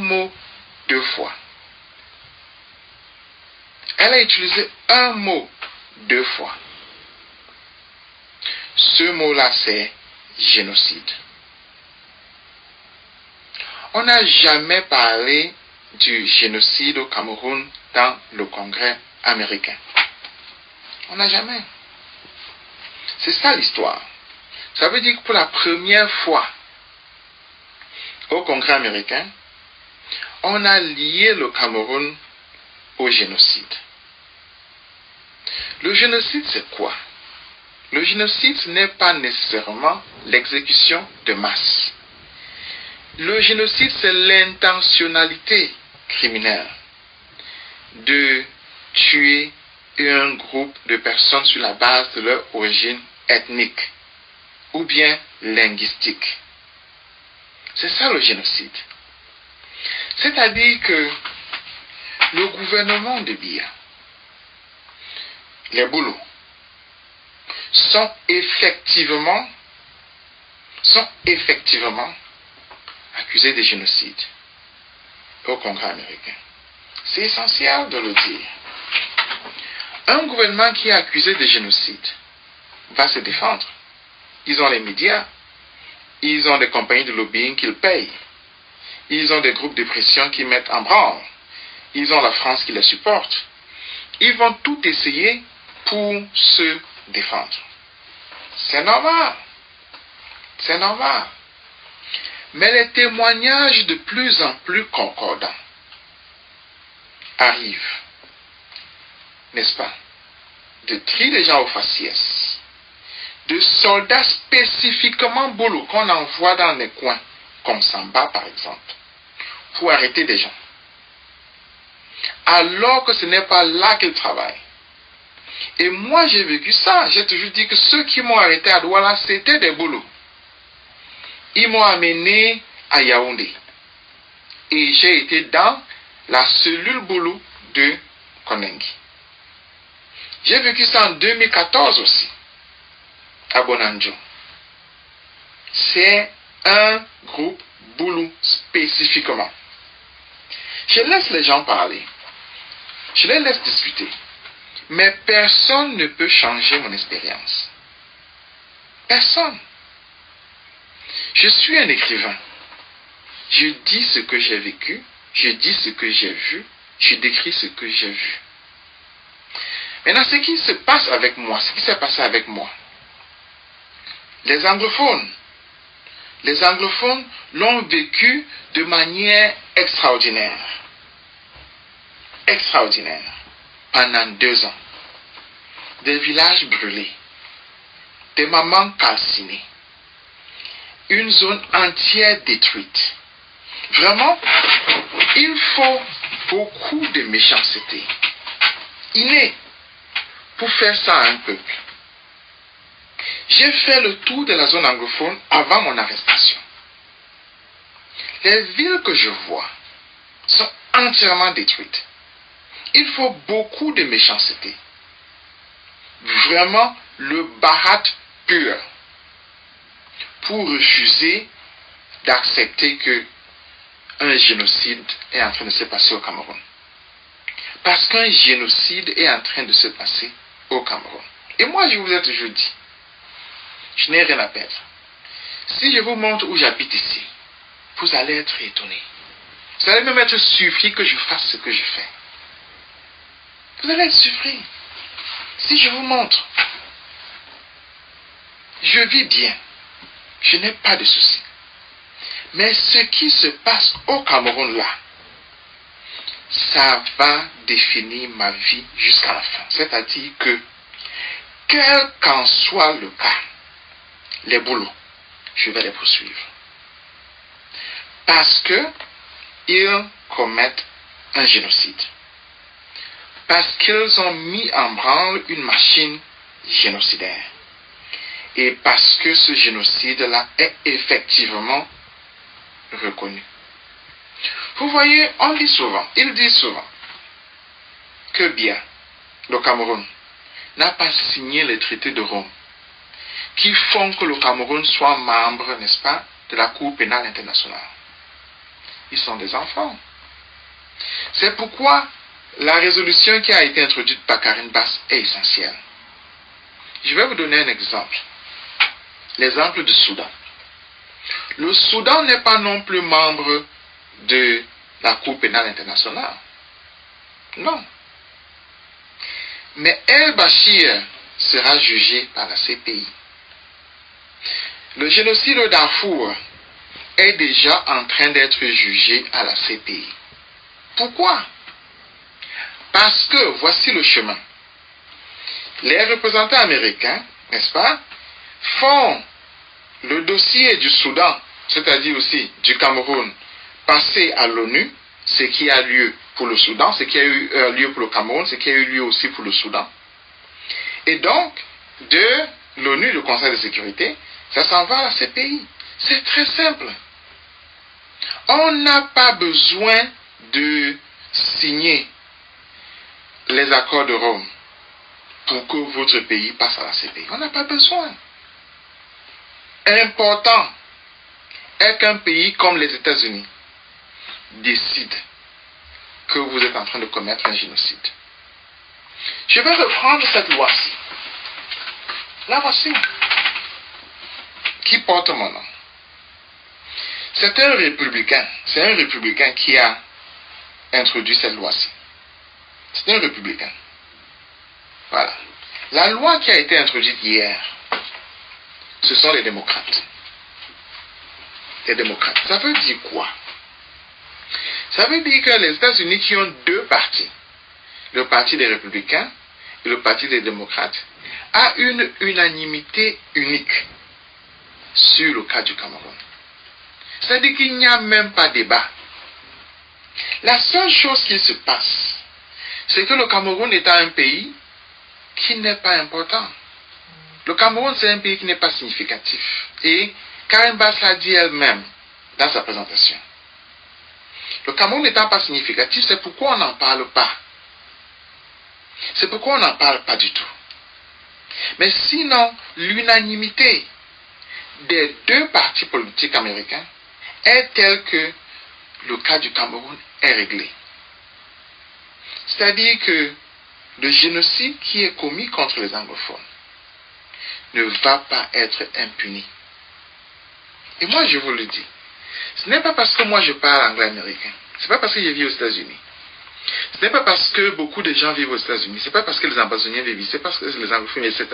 mot 2 fois. Elle a utilisé un mot 2 fois. Ce mot-là, c'est génocide. On n'a jamais parlé du génocide au Cameroun dans le Congrès américain. On n'a jamais. C'est ça l'histoire. Ça veut dire que pour la première fois au Congrès américain, on a lié le Cameroun au génocide. Le génocide, c'est quoi? Le génocide, ce n'est pas nécessairement l'exécution de masse. Le génocide, c'est l'intentionnalité criminelle de tuer un groupe de personnes sur la base de leur origine ethnique ou bien linguistique. C'est ça le génocide. C'est-à-dire que le gouvernement de Biya, les Boulos, sont effectivement accusés de génocide au Congrès américain. C'est essentiel de le dire. Un gouvernement qui est accusé de génocide va se défendre. Ils ont les médias, ils ont des compagnies de lobbying qu'ils payent, ils ont des groupes de pression qui mettent en branle, ils ont la France qui les supporte. Ils vont tout essayer pour se défendre. C'est normal. C'est normal. Mais les témoignages de plus en plus concordants arrivent, n'est-ce pas, de dirigeants au faciès, de soldats spécifiquement Boulos qu'on envoie dans les coins, comme Samba par exemple, pour arrêter des gens. Alors que ce n'est pas là qu'ils travaillent. Et moi j'ai vécu ça, j'ai toujours dit que ceux qui m'ont arrêté à Douala, c'était des Boulos. Ils m'ont amené à Yaoundé. Et j'ai été dans la cellule Boulou de Konengi. J'ai vécu ça en 2014 aussi, à Bonanjo. C'est un groupe Boulou spécifiquement. Je laisse les gens parler. Je les laisse discuter. Mais personne ne peut changer mon expérience. Personne. Je suis un écrivain. Je dis ce que j'ai vécu, je dis ce que j'ai vu, je décris ce que j'ai vu. Maintenant, ce qui se passe avec moi, ce qui s'est passé avec moi, les anglophones l'ont vécu de manière extraordinaire. Extraordinaire. Pendant 2 ans. Des villages brûlés. Des mamans calcinées. Une zone entière détruite. Vraiment, il faut beaucoup de méchanceté innée pour faire ça à un peuple. J'ai fait le tour de la zone anglophone avant mon arrestation. Les villes que je vois sont entièrement détruites. Il faut beaucoup de méchanceté. Vraiment le barat pur pour refuser d'accepter que un génocide est en train de se passer au Cameroun. Parce qu'un génocide est en train de se passer au Cameroun. Et moi, je vous ai toujours dit, je n'ai rien à perdre. Si je vous montre où j'habite ici, vous allez être étonnés. Vous allez même être surpris que je fasse ce que je fais. Vous allez être surpris. Si je vous montre, je vis bien. Je n'ai pas de soucis. Mais ce qui se passe au Cameroun là, ça va définir ma vie jusqu'à la fin. C'est-à-dire que, quel qu'en soit le cas, les boulots, je vais les poursuivre. Parce que ils commettent un génocide. Parce qu'ils ont mis en branle une machine génocidaire. Et parce que ce génocide-là est effectivement reconnu. Vous voyez, ils disent souvent que Biya, le Cameroun, n'a pas signé les traités de Rome qui font que le Cameroun soit membre, n'est-ce pas, de la Cour pénale internationale. ils sont des enfants. C'est pourquoi la résolution qui a été introduite par Karine Basse est essentielle. Je vais vous donner un exemple. L'exemple du Soudan. Le Soudan n'est pas non plus membre de la Cour pénale internationale. Non. Mais El-Bashir sera jugé par la CPI. Le génocide au Darfour est déjà en train d'être jugé à la CPI. Pourquoi? Parce que voici le chemin. Les représentants américains, n'est-ce pas, font le dossier du Soudan, c'est-à-dire aussi du Cameroun, passer à l'ONU, ce qui a lieu pour le Soudan, ce qui a eu lieu pour le Cameroun, ce qui a eu lieu aussi pour le Soudan. Et donc, de l'ONU, le Conseil de sécurité, ça s'en va à la CPI. C'est très simple. On n'a pas besoin de signer les accords de Rome pour que votre pays passe à la CPI. On n'a pas besoin. Important est qu'un pays comme les États-Unis décide que vous êtes en train de commettre un génocide. Je vais reprendre cette loi-ci. La voici. Qui porte mon nom. C'est un républicain. C'est un républicain qui a introduit cette loi-ci. C'est un républicain. Voilà. La loi qui a été introduite hier, ce sont les démocrates. Les démocrates. Ça veut dire quoi? Ça veut dire que les États-Unis qui ont deux partis, le parti des républicains et le parti des démocrates, a une unanimité unique sur le cas du Cameroun. C'est-à-dire qu'il n'y a même pas débat. La seule chose qui se passe, c'est que le Cameroun est un pays qui n'est pas important. Le Cameroun, c'est un pays qui n'est pas significatif. Et Karine Basse l'a dit elle-même dans sa présentation. Le Cameroun n'étant pas significatif, c'est pourquoi on n'en parle pas. C'est pourquoi on n'en parle pas du tout. Mais sinon, l'unanimité des deux partis politiques américains est telle que le cas du Cameroun est réglé. C'est-à-dire que le génocide qui est commis contre les anglophones ne va pas être impuni. Et moi, je vous le dis, ce n'est pas parce que moi je parle anglais américain, ce n'est pas parce que je vis aux États-Unis, ce n'est pas parce que beaucoup de gens vivent aux États-Unis, ce n'est pas parce que les ambassadeurs vivent ici, c'est parce que les anglophones, etc.,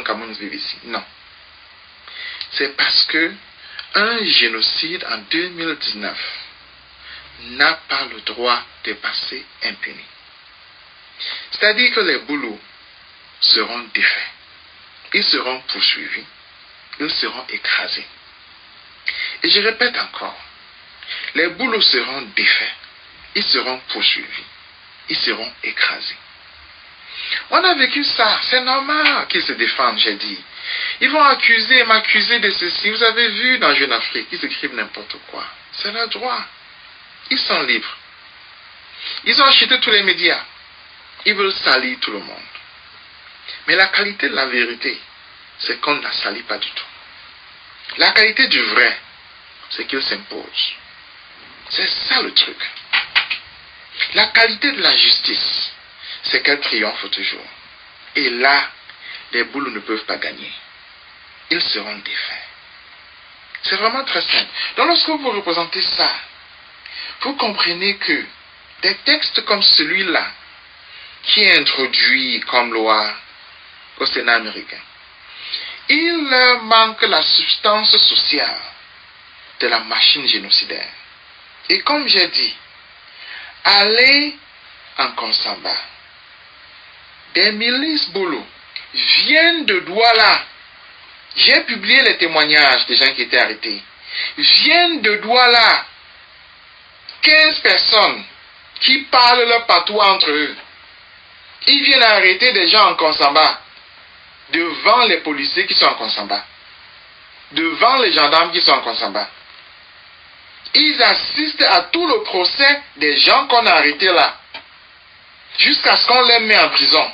Cameroun vivent ici. Non. C'est parce que un génocide en 2019 n'a pas le droit de passer impuni. C'est-à-dire que les boulots seront défaits, ils seront poursuivis, ils seront écrasés. Et je répète encore, les boulots seront défaits, ils seront poursuivis, ils seront écrasés. On a vécu ça, c'est normal qu'ils se défendent, j'ai dit. Ils vont m'accuser de ceci. Vous avez vu dans Jeune Afrique, ils écrivent n'importe quoi. C'est leur droit. Ils sont libres. Ils ont acheté tous les médias. Ils veulent salir tout le monde. Mais la qualité de la vérité, c'est qu'on ne la salit pas du tout. La qualité du vrai, c'est qu'il s'impose. C'est ça le truc. La qualité de la justice, c'est qu'elle triomphe toujours. Et là, les boules ne peuvent pas gagner. Ils seront défaits. C'est vraiment très simple. Donc lorsque vous représentez ça, vous comprenez que des textes comme celui-là, qui est introduit comme loi au Sénat américain, il leur manque la substance sociale de la machine génocidaire. Et comme j'ai dit, allez en Consamba. Des milices Bolo viennent de Douala. J'ai publié les témoignages des gens qui étaient arrêtés. Viennent de Douala. 15 personnes qui parlent leur patois entre eux. Ils viennent arrêter des gens en Consamba. Devant les policiers qui sont en Consamba. Devant les gendarmes qui sont en Consamba. Ils assistent à tout le procès des gens qu'on a arrêtés là. Jusqu'à ce qu'on les mette en prison.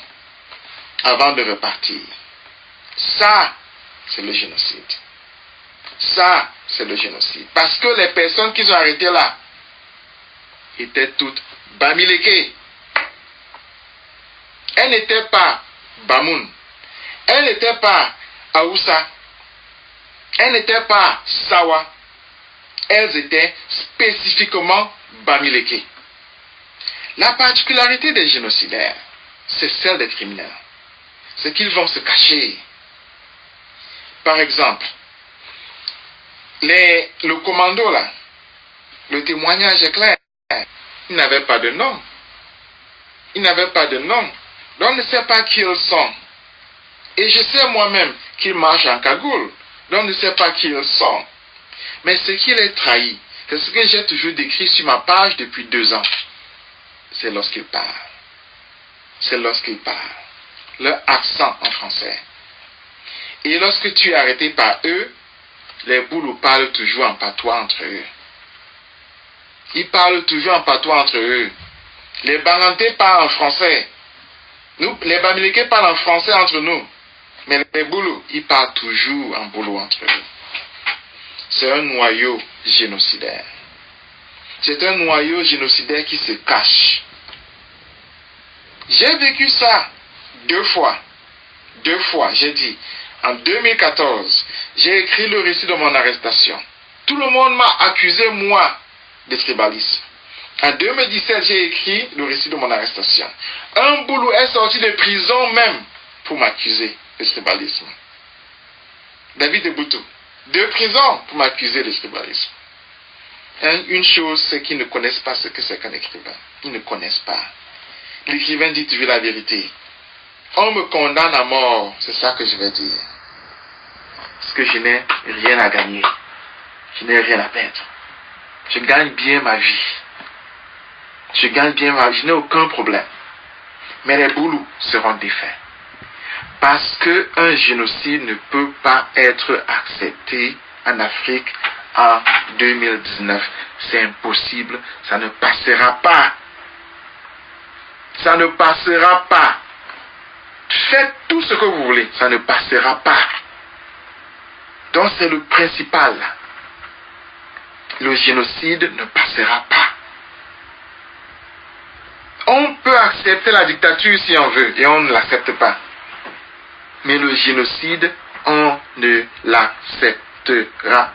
Avant de repartir. Ça, c'est le génocide. Ça, c'est le génocide. Parce que les personnes qu'ils ont arrêtées là, étaient toutes Bamileke. Elles n'étaient pas Bamoun. Elles n'étaient pas Aoussa. Elles n'étaient pas Sawa. Elles étaient spécifiquement Bamileke. La particularité des génocidaires, c'est celle des criminels. C'est qu'ils vont se cacher. Par exemple, le commando là, le témoignage est clair. Ils n'avaient pas de nom. Ils n'avaient pas de nom. Donc on ne sait pas qui ils sont. Et je sais moi-même qu'ils marchent en cagoule. Donc on ne sait pas qui ils sont. Mais ce qui les trahit, c'est ce que j'ai toujours décrit sur ma page depuis 2 ans. C'est lorsqu'ils parlent. C'est lorsqu'ils parlent. Leur accent en français. Et lorsque tu es arrêté par eux, les Boulous parlent toujours en patois entre eux. Ils parlent toujours en patois entre eux. Les Barantais parlent en français. Nous, les Bamileke parlent en français entre nous. Mais les Boulous, ils parlent toujours en Boulou entre eux. C'est un noyau génocidaire. C'est un noyau génocidaire qui se cache. J'ai vécu ça 2 fois. 2 fois, j'ai dit. En 2014, j'ai écrit le récit de mon arrestation. Tout le monde m'a accusé, moi, de tribalisme. En 2017, j'ai écrit le récit de mon arrestation. Un Boulou est sorti de prison même pour m'accuser de tribalisme. David Eboutou, de prison pour m'accuser de tribalisme. Une chose, c'est qu'ils ne connaissent pas ce que c'est qu'un écrivain. Ils ne connaissent pas. L'écrivain dit toujours la vérité. On me condamne à mort, c'est ça que je vais dire. Parce que je n'ai rien à gagner. Je n'ai rien à perdre. Je gagne bien ma vie. Je gagne bien ma vie, je n'ai aucun problème. Mais les Boulous seront défaits. Parce qu'un génocide ne peut pas être accepté en Afrique en 2019. C'est impossible, ça ne passera pas. Ça ne passera pas. Faites tout ce que vous voulez, ça ne passera pas. Donc c'est le principal. Le génocide ne passera pas. On peut accepter la dictature si on veut, et on ne l'accepte pas. Mais le génocide, on ne l'acceptera